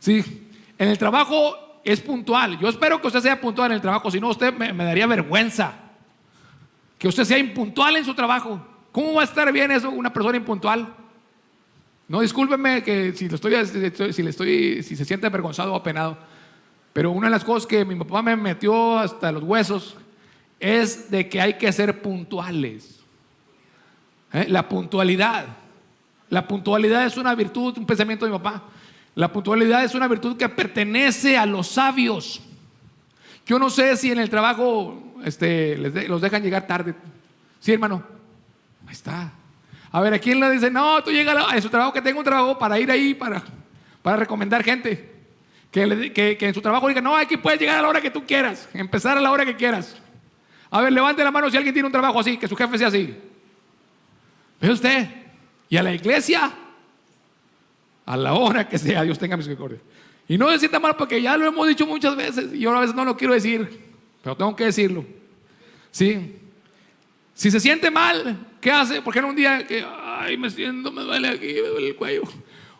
Sí, en el trabajo es puntual. Yo espero que usted sea puntual en el trabajo, si no usted me daría vergüenza que usted sea impuntual en su trabajo. ¿Cómo va a estar bien eso, una persona impuntual? No, discúlpeme que si se siente avergonzado o apenado, pero una de las cosas que mi papá me metió hasta los huesos es de que hay que ser puntuales. La puntualidad es una virtud, un pensamiento de mi papá. La puntualidad es una virtud que pertenece a los sabios. Yo no sé si en el trabajo los dejan llegar tarde. Sí, hermano, ahí está. A ver, ¿a quién le dice, no, tú llegas a su trabajo, que tengo un trabajo para ir ahí, para recomendar gente? Que en su trabajo diga, no, aquí puedes llegar a la hora que tú quieras, empezar a la hora que quieras. A ver, levante la mano si alguien tiene un trabajo así, que su jefe sea así. ¿Ve usted? Y a la iglesia, a la hora que sea, Dios tenga misericordia. Y no se sienta mal porque ya lo hemos dicho muchas veces y yo a veces no lo quiero decir, pero tengo que decirlo. ¿Sí? Si se siente mal, ¿qué hace? Porque en un día que, ay, me duele aquí, me duele el cuello,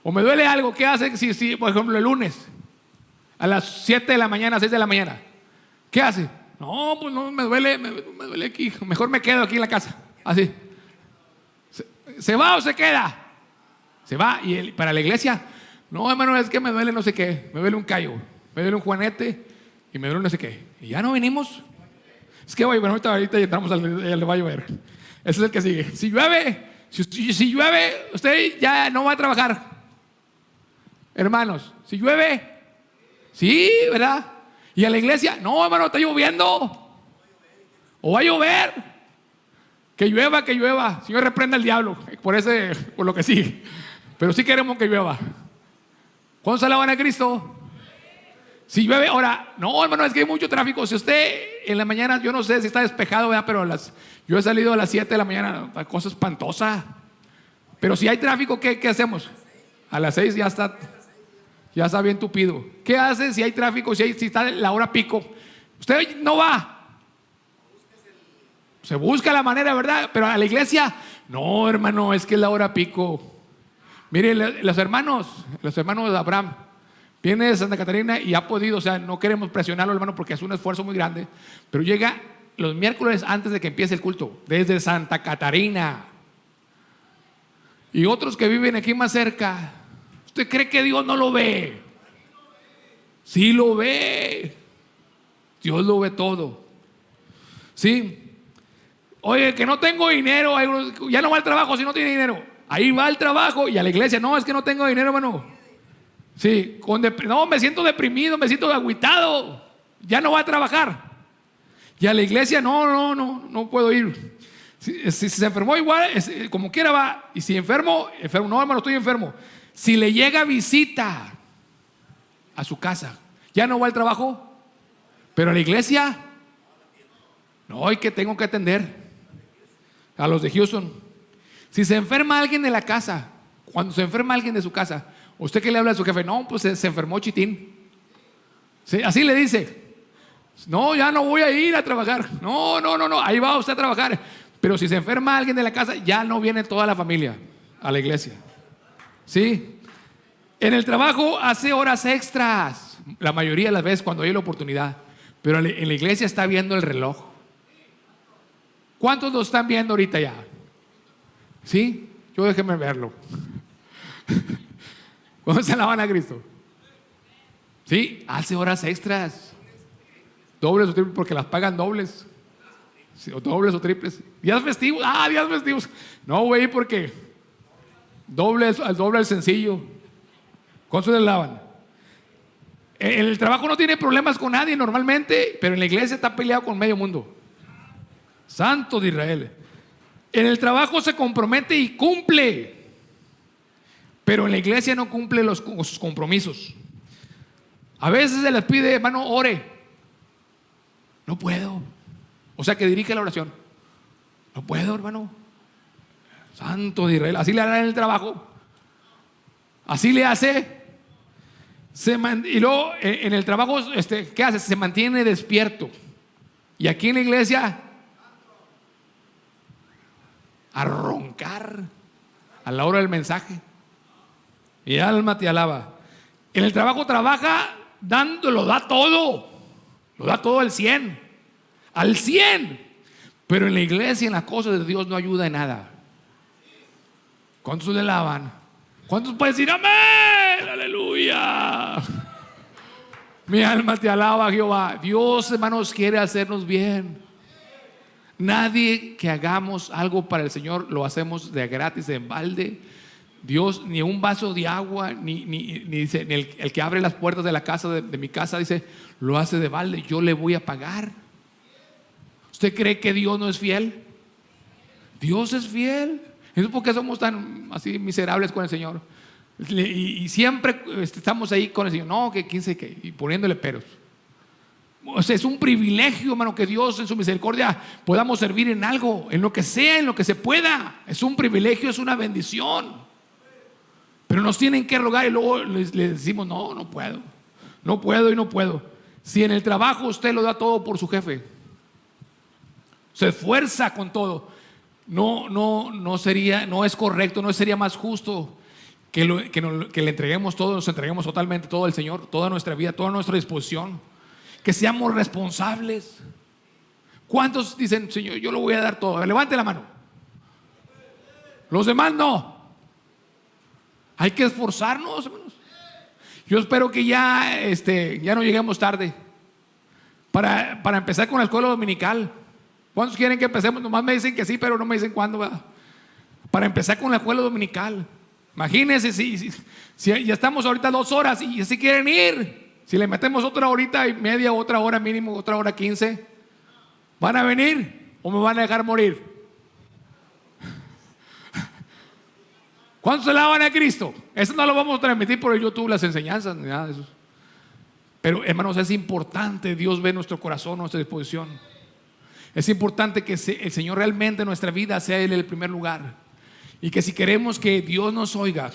o me duele algo, ¿qué hace? Si por ejemplo el lunes a las 7 de la mañana, 6 de la mañana, ¿qué hace? No, pues no, me duele aquí, mejor me quedo aquí en la casa, así. ¿Se va o se queda? Se va. Y para la iglesia, no, hermano, es que me duele no sé qué, me duele un callo, me duele un juanete y me duele no sé qué. Y ya no venimos. Es que bueno, ahorita entramos ya le va a llover. Ese es el que sigue. Si llueve, usted ya no va a trabajar. Hermanos, si llueve, sí, ¿verdad? Y a la iglesia, no, hermano, está lloviendo. O va a llover. Que llueva. Señor, reprenda al diablo por lo que sigue. Pero sí queremos que llueva. ¿Cuándo se alaban a Cristo? Si llueve, ahora, no, hermano, es que hay mucho tráfico. Si usted en la mañana, yo no sé si está despejado, ¿verdad? Pero yo he salido a las 7 de la mañana, una cosa espantosa. Pero si hay tráfico, ¿qué hacemos? A las 6 ya está bien tupido. ¿Qué hace si hay tráfico, si está la hora pico? Usted no va. Se busca la manera, ¿verdad? Pero a la iglesia, no, hermano, es que es la hora pico. Mire, los hermanos de Abraham, viene de Santa Catarina y ha podido, o sea, no queremos presionarlo, hermano, porque es un esfuerzo muy grande, pero llega los miércoles antes de que empiece el culto, desde Santa Catarina. Y otros que viven aquí más cerca, ¿usted cree que Dios no lo ve? Sí lo ve. Dios lo ve todo. ¿Sí? Oye, que no tengo dinero, ya no va al trabajo si no tiene dinero. Ahí va al trabajo y a la iglesia, no, es que no tengo dinero, hermano. Sí, no, me siento deprimido, me siento agüitado, ya no va a trabajar. Y a la iglesia, no puedo ir. Si se enfermó igual, como quiera va. Y si enfermo, no, hermano, estoy enfermo. Si le llega visita a su casa, ya no va al trabajo. Pero a la iglesia, no, y que tengo que atender a los de Houston. Si se enferma alguien de la casa, cuando se enferma alguien de su casa, ¿usted qué le habla a su jefe? No, pues se enfermó Chitín. Sí, así le dice. No, ya no voy a ir a trabajar. No, ahí va usted a trabajar. Pero si se enferma alguien de la casa, ya no viene toda la familia a la iglesia. ¿Sí? En el trabajo hace horas extras, la mayoría de las veces cuando hay la oportunidad. Pero en la iglesia está viendo el reloj. ¿Cuántos lo están viendo ahorita ya? ¿Sí? Yo déjeme verlo. ¿Cuándo se alaban a Cristo? Sí, hace horas extras. Dobles o triples, porque las pagan dobles. Sí, o dobles o triples. Días festivos. Días festivos. No, güey, porque doble el sencillo. ¿Cuántos se alaban? En el trabajo no tiene problemas con nadie normalmente, pero en la iglesia está peleado con medio mundo. Santo de Israel. En el trabajo se compromete y cumple, pero en la iglesia no cumple sus compromisos. A veces se les pide, hermano, ore. No puedo. O sea, que dirige la oración. No puedo, hermano. Santo de Israel. Así le hará en el trabajo. Así le hace. Y luego en el trabajo, ¿qué hace? Se mantiene despierto. Y aquí en la iglesia, a roncar a la hora del mensaje. Mi alma te alaba. En el trabajo trabaja lo da todo al 100, al 100. Pero en la iglesia, en las cosas de Dios, no ayuda en nada. ¿Cuántos le alaban? ¿Cuántos pueden decir amén? Aleluya. Mi alma te alaba, Jehová. Dios, hermanos, quiere hacernos bien. Nadie que hagamos algo para el Señor lo hacemos de gratis, en balde. Dios, ni un vaso de agua, ni dice, ni el que abre las puertas de la casa, de mi casa, dice, lo hace de balde, yo le voy a pagar. ¿Usted cree que Dios no es fiel? Dios es fiel. ¿Eso por qué somos tan así miserables con el Señor? Y siempre estamos ahí con el Señor. No, que 15, que, y poniéndole peros. O sea, es un privilegio, hermano, que Dios en su misericordia podamos servir en algo, en lo que sea, en lo que se pueda. Es un privilegio, es una bendición. Pero nos tienen que rogar y luego les decimos, no puedo. No puedo y no puedo. Si en el trabajo usted lo da todo por su jefe, se esfuerza con todo, no es correcto, no sería más justo que le entreguemos todo, nos entreguemos totalmente todo al Señor, toda nuestra vida, toda nuestra disposición, que seamos responsables. ¿Cuántos dicen, Señor, yo lo voy a dar todo? Levante la mano. Los demás no. Hay que esforzarnos, hermanos. Yo espero que ya no lleguemos tarde para empezar con la escuela dominical. ¿Cuántos quieren que empecemos? Nomás me dicen que sí, pero no me dicen cuándo, ¿verdad? Para empezar con la escuela dominical. Imagínense si ya estamos ahorita 2 horas y si quieren ir, si le metemos otra horita y media, otra hora mínimo, otra hora 15, ¿van a venir o me van a dejar morir? ¿Cuántos se alaban a Cristo? Eso no lo vamos a transmitir por el YouTube, las enseñanzas, ni nada de eso. Pero hermanos, es importante. Dios ve nuestro corazón, nuestra disposición. Es importante que el Señor realmente en nuestra vida sea Él el primer lugar. Y que si queremos que Dios nos oiga,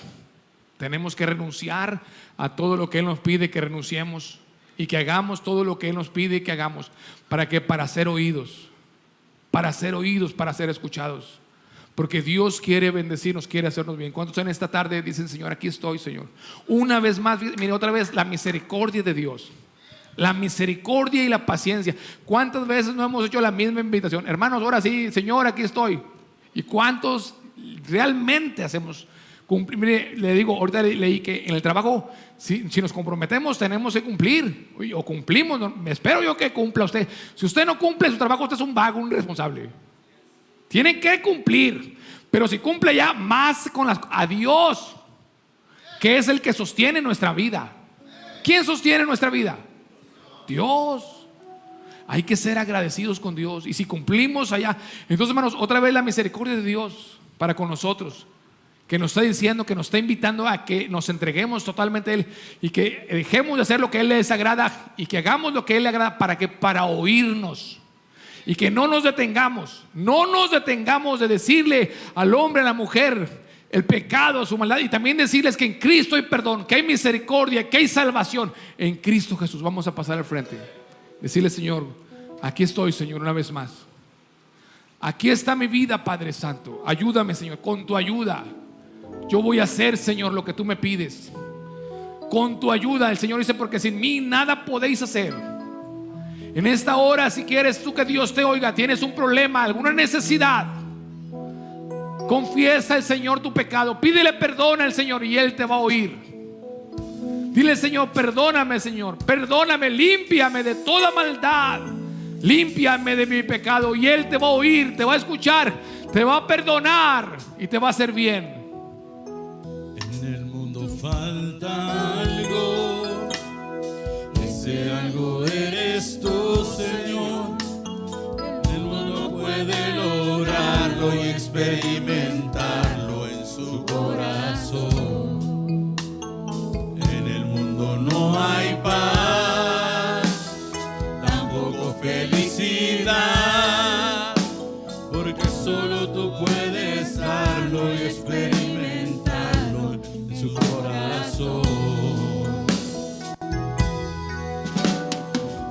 tenemos que renunciar a todo lo que Él nos pide que renunciemos. Y que hagamos todo lo que Él nos pide que hagamos. Para ser oídos. Para ser escuchados. Porque Dios quiere bendecirnos, quiere hacernos bien. ¿Cuántos en esta tarde dicen, Señor, aquí estoy, Señor? Una vez más, mire otra vez, la misericordia de Dios. La misericordia y la paciencia. ¿Cuántas veces no hemos hecho la misma invitación? Hermanos, ahora sí, Señor, aquí estoy. ¿Y cuántos realmente hacemos cumplir? Mire, le digo, ahorita leí que en el trabajo, si nos comprometemos, tenemos que cumplir. O cumplimos, espero yo que cumpla usted. Si usted no cumple su trabajo, usted es un vago, un irresponsable. Tienen que cumplir. Pero si cumple ya más a Dios, que es el que sostiene nuestra vida. ¿Quién sostiene nuestra vida? Dios. Hay que ser agradecidos con Dios. Y si cumplimos allá, entonces, hermanos, otra vez la misericordia de Dios para con nosotros, que nos está diciendo, que nos está invitando a que nos entreguemos totalmente a Él y que dejemos de hacer lo que a Él le desagrada y que hagamos lo que a Él le agrada. Para oírnos. Y que no nos detengamos de decirle al hombre, a la mujer, el pecado, su maldad, y también decirles que en Cristo hay perdón, que hay misericordia, que hay salvación en Cristo Jesús. Vamos a pasar al frente, decirle, Señor, aquí estoy, Señor, una vez más. Aquí está mi vida, Padre Santo. Ayúdame, Señor, con tu ayuda yo voy a hacer, Señor, lo que tú me pides. Con tu ayuda, el Señor dice, porque sin mí nada podéis hacer. En esta hora, si quieres tú que Dios te oiga, tienes un problema, alguna necesidad, confiesa al Señor tu pecado, pídele perdón al Señor y Él te va a oír. Dile, Señor, perdóname, Señor, perdóname, límpiame de toda maldad, límpiame de mi pecado, y Él te va a oír, te va a escuchar, te va a perdonar y te va a hacer bien. En el mundo falta algo experimentarlo en su corazón. En el mundo no hay paz, tampoco felicidad, porque solo tú puedes darlo y experimentarlo en su corazón.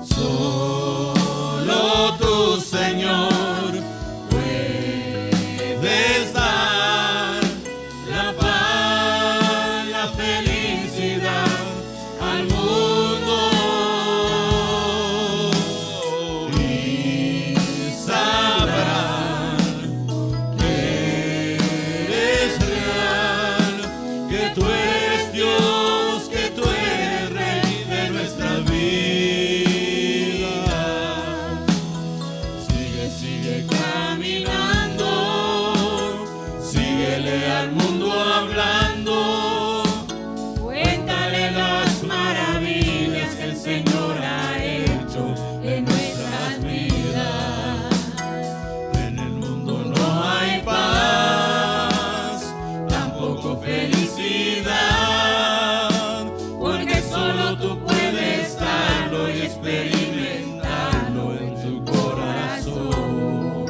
Solo tú, Señor, puedes dar la paz, la felicidad al mundo, y sabrán que eres real, que tú eres Dios, que tú eres Rey de nuestras vidas. Sigue caminando, síguele al mundo hablando, cuéntale las maravillas que el Señor ha hecho en nuestras vidas. En el mundo no hay paz, tampoco felicidad, porque solo tú puedes darlo y experimentarlo en tu corazón.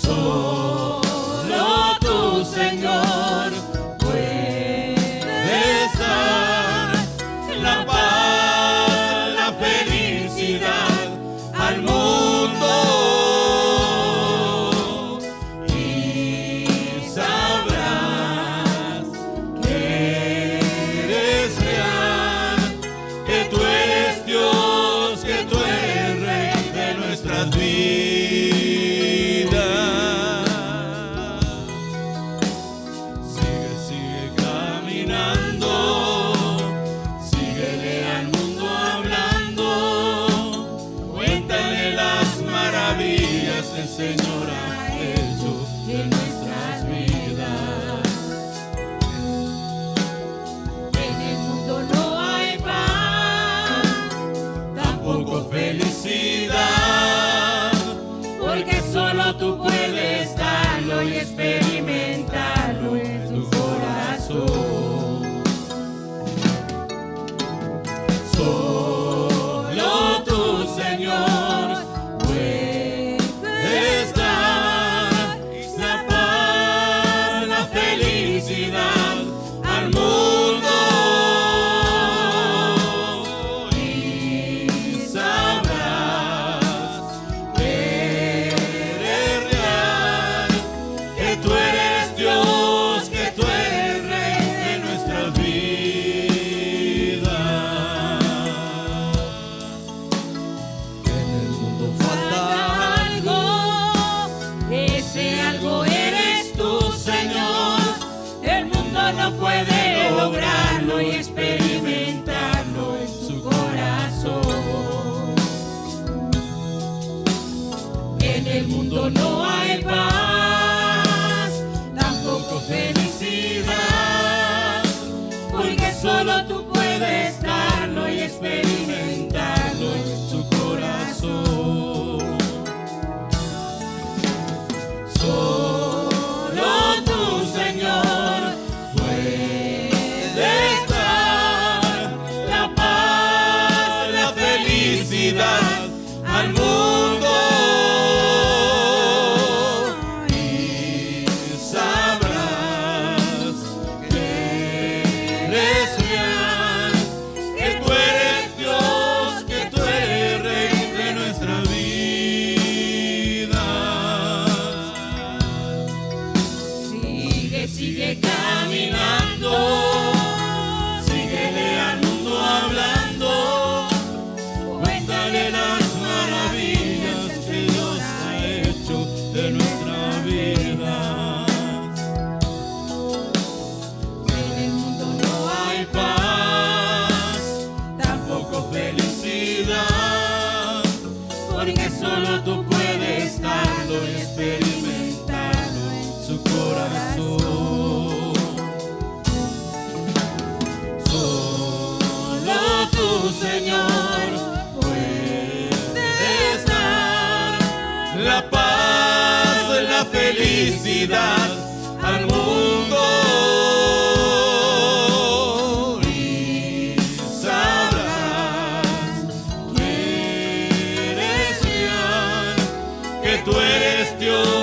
Solo tú, Señor, puedes dar la paz, la felicidad al mundo, y sabrás que eres real, que tú eres Dios, que tú eres Rey de nuestras vidas. Sigue caminando, síguele al mundo hablando, cuéntale las maravillas que el Señor ha hecho en nuestras vidas. En el mundo no hay paz, tampoco felicidad, porque solo tú puedes darlo y experimentarlo en tu corazón. Solo tú, Señor, puedes dar la paz, la felicidad al mundo, y sabrás que eres real, que tú eres Dios, que tú eres Rey de nuestras vidas. En el mundo falta algo, ese algo eres tú, Señor. El mundo no puede lograrlo y experimentarlo en su corazón. En el mundo no hay paz, tampoco felicidad, porque solo tú puedes darlo y experimentarlo en su corazón. Solo tú, Señor, puedes dar la paz, la felicidad al mundo, y sabrás que eres real, que tú eres Dios, que tú eres Rey de nuestra vida. Sigue caminando, síguele al mundo hablando, cuéntale las maravillas que Dios ha hecho de nuestra vida. En el mundo no hay paz, tampoco felicidad, porque solo tú puedes darlo y experimentarlo en su corazón. Solo tú, Señor, puedes dar la paz, sanidad al mundo. Y sabrás que eres real, que tú eres Dios.